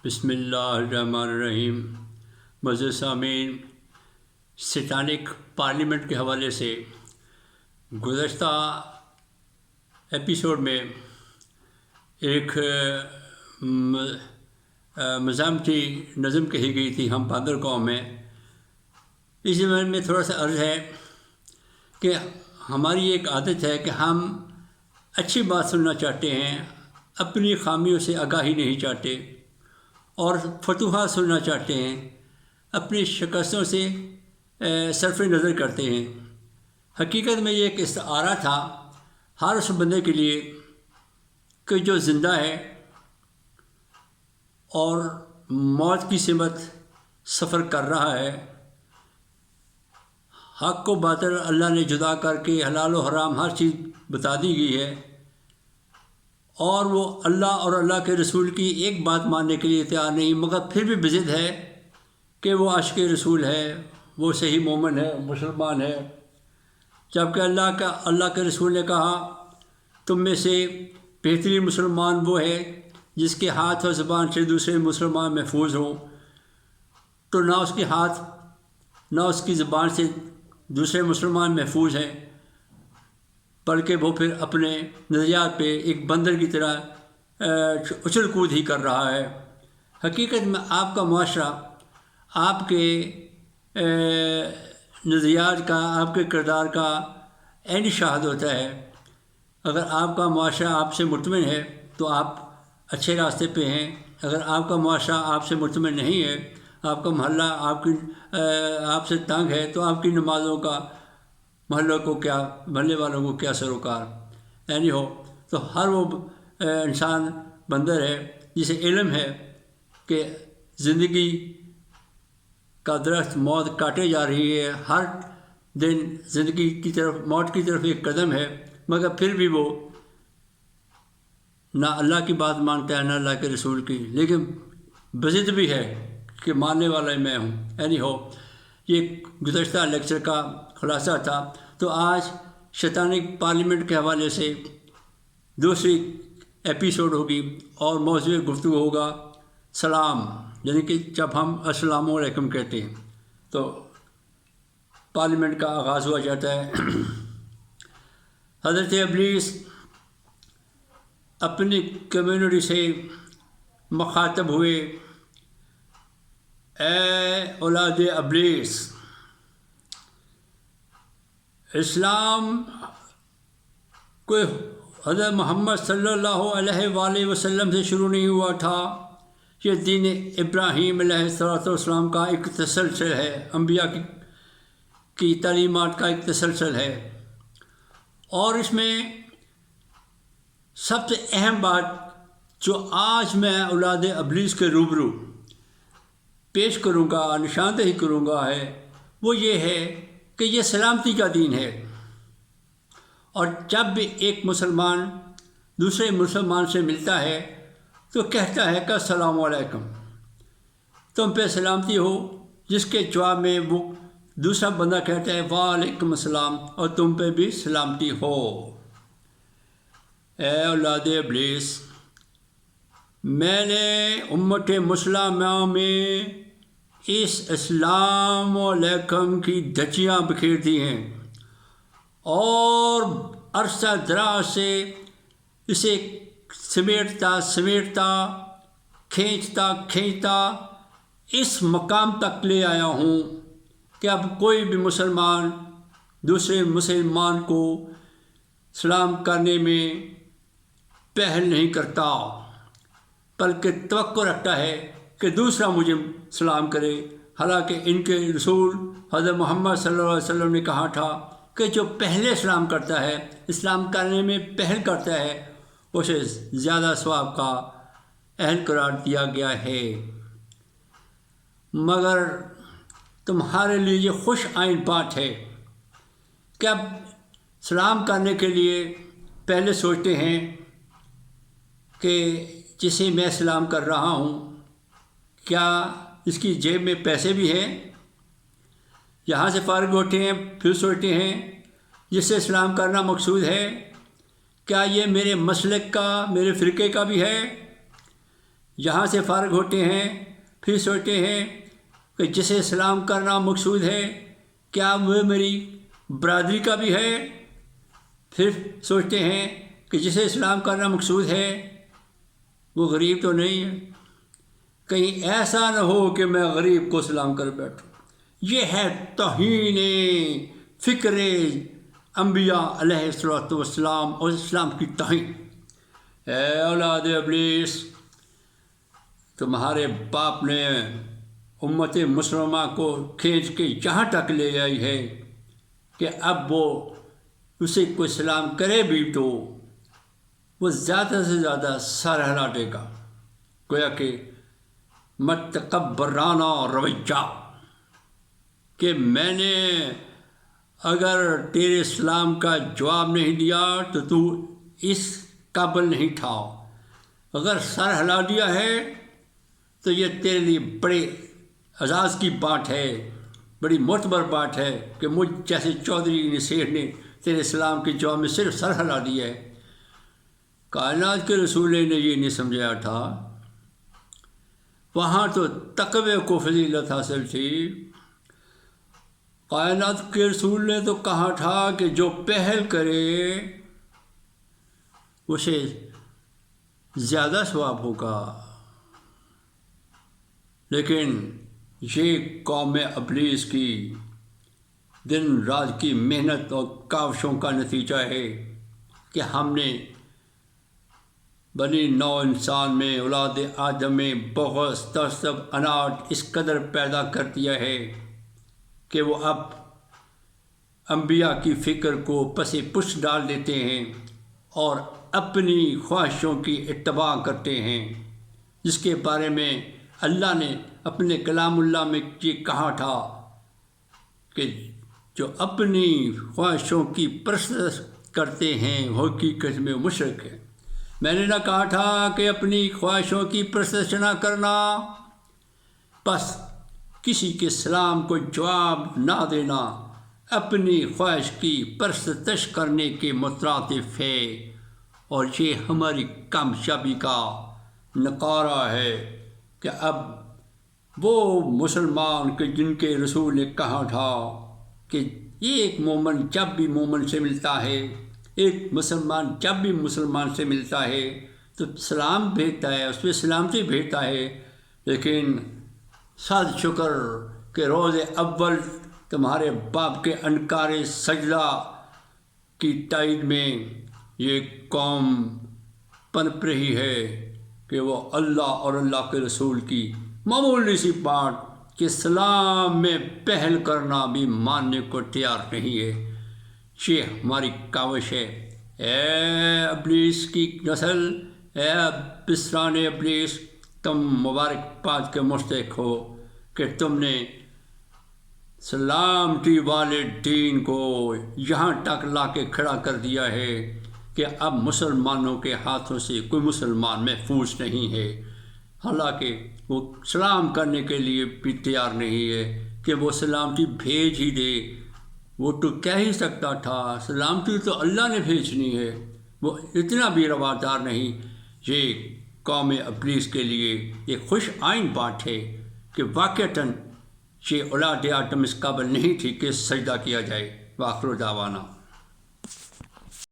بسم اللہ الرحمن الرحیم۔ معزز سامعین، سیٹانک پارلیمنٹ کے حوالے سے گزشتہ ایپیسوڈ میں ایک مزاحمتی نظم کہی گئی تھی ہم بہادر قوم میں۔ اس زمانے میں تھوڑا سا عرض ہے کہ ہماری ایک عادت ہے کہ ہم اچھی بات سننا چاہتے ہیں، اپنی خامیوں سے آگاہی نہیں چاہتے، اور فتوحات سننا چاہتے ہیں، اپنی شکستوں سے صرف نظر کرتے ہیں۔ حقیقت میں یہ ایک استعارہ تھا ہر اس بندے کے لیے کہ جو زندہ ہے اور موت کی سمت سفر کر رہا ہے۔ حق و باطل اللہ نے جدا کر کے حلال و حرام ہر چیز بتا دی گئی ہے، اور وہ اللہ اور اللہ کے رسول کی ایک بات ماننے کے لیے تیار نہیں، مگر پھر بھی بضد ہے کہ وہ عاشق رسول ہے، وہ صحیح مومن ہے، مسلمان ہے۔ جبکہ اللہ کے رسول نے کہا تم میں سے بہترین مسلمان وہ ہے جس کے ہاتھ اور زبان سے دوسرے مسلمان محفوظ ہوں۔ تو نہ اس کے ہاتھ نہ اس کی زبان سے دوسرے مسلمان محفوظ ہیں، بلکہ وہ پھر اپنے نظریات پہ ایک بندر کی طرح اچھل کود ہی کر رہا ہے۔ حقیقت میں آپ کا معاشرہ آپ کے نظریات کا، آپ کے کردار کا عین شاہد ہوتا ہے۔ اگر آپ کا معاشرہ آپ سے مطمئن ہے تو آپ اچھے راستے پہ ہیں، اگر آپ کا معاشرہ آپ سے مطمئن نہیں ہے، آپ کا محلہ آپ سے تنگ ہے، تو آپ کی نمازوں کا محلے والوں کو کیا سروکار یعنی ہو۔ تو ہر وہ انسان بندر ہے جسے علم ہے کہ زندگی کا درخت موت کاٹے جا رہی ہے، ہر دن زندگی کی طرف، موت کی طرف ایک قدم ہے، مگر پھر بھی وہ نہ اللہ کی بات مانتا ہے نہ اللہ کے رسول کی، لیکن بضد بھی ہے کہ ماننے والا میں ہوں یعنی ہو۔ یہ گزشتہ لیکچر کا خلاصہ تھا۔ تو آج شیطانک پارلیمنٹ کے حوالے سے دوسری ایپیسوڈ ہوگی اور موضوع گفتگو ہوگا سلام، یعنی کہ جب ہم السلام علیکم کہتے ہیں تو پارلیمنٹ کا آغاز ہوا جاتا ہے۔ حضرت ابلیس اپنی کمیونٹی سے مخاطب ہوئے، اے اولاد ابلیس، اسلام کوئی حضرت محمد صلی اللہ علیہ وآلہ وسلم سے شروع نہیں ہوا تھا، یہ دین ابراہیم علیہ السلام کا ایک تسلسل ہے، انبیاء کی تعلیمات کا ایک تسلسل ہے۔ اور اس میں سب سے اہم بات جو آج میں اولاد ابلیس کے روبرو پیش کروں گا، نشاندہی کروں گا ہے، وہ یہ ہے کہ یہ سلامتی کا دین ہے۔ اور جب بھی ایک مسلمان دوسرے مسلمان سے ملتا ہے تو کہتا ہے کہ السلام علیکم، تم پہ سلامتی ہو، جس کے جواب میں وہ دوسرا بندہ کہتا ہے وعلیکم السلام، اور تم پہ بھی سلامتی ہو۔ اے اولاد ابلیس، میں نے امت مسلمہ میں اس السلام علیکم کی دھجیاں بکھیر دی ہیں، اور عرصہ دراز سے اسے سمیٹتا کھینچتا اس مقام تک لے آیا ہوں کہ اب کوئی بھی مسلمان دوسرے مسلمان کو سلام کرنے میں پہل نہیں کرتا، بلکہ توقع رکھتا ہے کہ دوسرا مجھے سلام کرے۔ حالانکہ ان کے رسول حضرت محمد صلی اللہ علیہ وسلم نے کہا تھا کہ جو پہلے سلام کرتا ہے، اسلام کرنے میں پہل کرتا ہے، اسے زیادہ ثواب کا اہل قرار دیا گیا ہے۔ مگر تمہارے لیے یہ خوش آئند بات ہے کہ اب سلام کرنے کے لیے پہلے سوچتے ہیں کہ جسے میں سلام کر رہا ہوں کیا اس کی جیب میں پیسے بھی ہیں؟ یہاں سے فارغ ہوتے ہیں، پھر سوچتے ہیں جس سے سلام کرنا مقصود ہے کیا یہ میرے مسلک کا، میرے فرقے کا بھی ہے، یہاں سے فارغ ہوتے ہیں، پھر سوچتے ہیں کہ جسے سلام کرنا مقصود ہے کیا وہ میری برادری کا بھی ہے، پھر سوچتے ہیں کہ جسے سلام کرنا مقصود ہے وہ غریب تو نہیں ہے، کہیں ایسا نہ ہو کہ میں غریب کو سلام کر بیٹھوں۔ یہ ہے توہین فکر انبیاء علیہ الصلوۃ والسلام اور اسلام کی توہین۔ اے اولاد ابلیس، تمہارے باپ نے امت مسلمہ کو کھینچ کے یہاں تک لے آئی ہے کہ اب وہ اسے کوئی سلام کرے بھی تو وہ زیادہ سے زیادہ سر ہلاٹے گا، گویا کہ متکبرانہ رویہ کہ میں نے اگر تیرے سلام کا جواب نہیں دیا تو اس قابل نہیں تھا، اگر سر ہلا دیا ہے تو یہ تیرے لیے بڑے اعزاز کی بات ہے، بڑی معتبر بات ہے کہ مجھ جیسے چودھری سیٹھ نے تیرے سلام کے جواب میں صرف سر ہلا دیا ہے۔ کائنات کے رسول نے یہ نہیں سمجھایا تھا، وہاں تو تقوی کو فضیلت حاصل تھی۔ کائنات کے رسول نے تو کہا تھا کہ جو پہل کرے اسے زیادہ ثواب ہوگا، لیکن یہ قوم ابلیس کی دن رات کی محنت اور کاوشوں کا نتیجہ ہے کہ ہم نے بنی نو انسان میں، اولاد آدم میں بغض، تعصب، عناد اس قدر پیدا کر دیا ہے کہ وہ اب انبیاء کی فکر کو پس پش ڈال دیتے ہیں اور اپنی خواہشوں کی اتباع کرتے ہیں، جس کے بارے میں اللہ نے اپنے کلام اللہ میں یہ کہا تھا کہ جو اپنی خواہشوں کی پرستش کرتے ہیں وہ حقیقت میں مشرک ہے۔ میں نے نہ کہا تھا کہ اپنی خواہشوں کی پرستش نہ کرنا، بس کسی کے سلام کو جواب نہ دینا اپنی خواہش کی پرستش کرنے کے مترادف ہے، اور یہ ہماری کامیابی کا نقارہ ہے کہ اب وہ مسلمان کہ جن کے رسول نے کہا تھا کہ ایک مومن جب بھی مومن سے ملتا ہے، ایک مسلمان جب بھی مسلمان سے ملتا ہے تو سلام بھیجتا ہے، اس پہ سلامتی بھیجتا ہے، لیکن صد شکر کہ روز اول تمہارے باپ کے انکار سجدہ کی تائید میں یہ قوم پنپ رہی ہے کہ وہ اللہ اور اللہ کے رسول کی معمولی سی بات کہ سلام میں پہل کرنا بھی ماننے کو تیار نہیں ہے۔ یہ ہماری کاوش ہے۔ اے ابلیس کی نسل، اے بسران ابلیس، تم مبارکباد کے مستحق ہو کہ تم نے سلامتی والے دین کو یہاں تک لا کے کھڑا کر دیا ہے کہ اب مسلمانوں کے ہاتھوں سے کوئی مسلمان محفوظ نہیں ہے، حالانکہ وہ سلام کرنے کے لیے بھی تیار نہیں ہے کہ وہ سلامتی بھیج ہی دے۔ وہ تو کہہ ہی سکتا تھا سلامتی تو اللہ نے بھیجنی ہے، وہ اتنا بھی روادار نہیں۔ یہ قوم ابلیس کے لیے ایک خوش آئند بات ہے کہ واقعتاً یہ اولاد آدم اس قابل نہیں تھی کہ سجدہ کیا جائے۔ وآخر دعوانا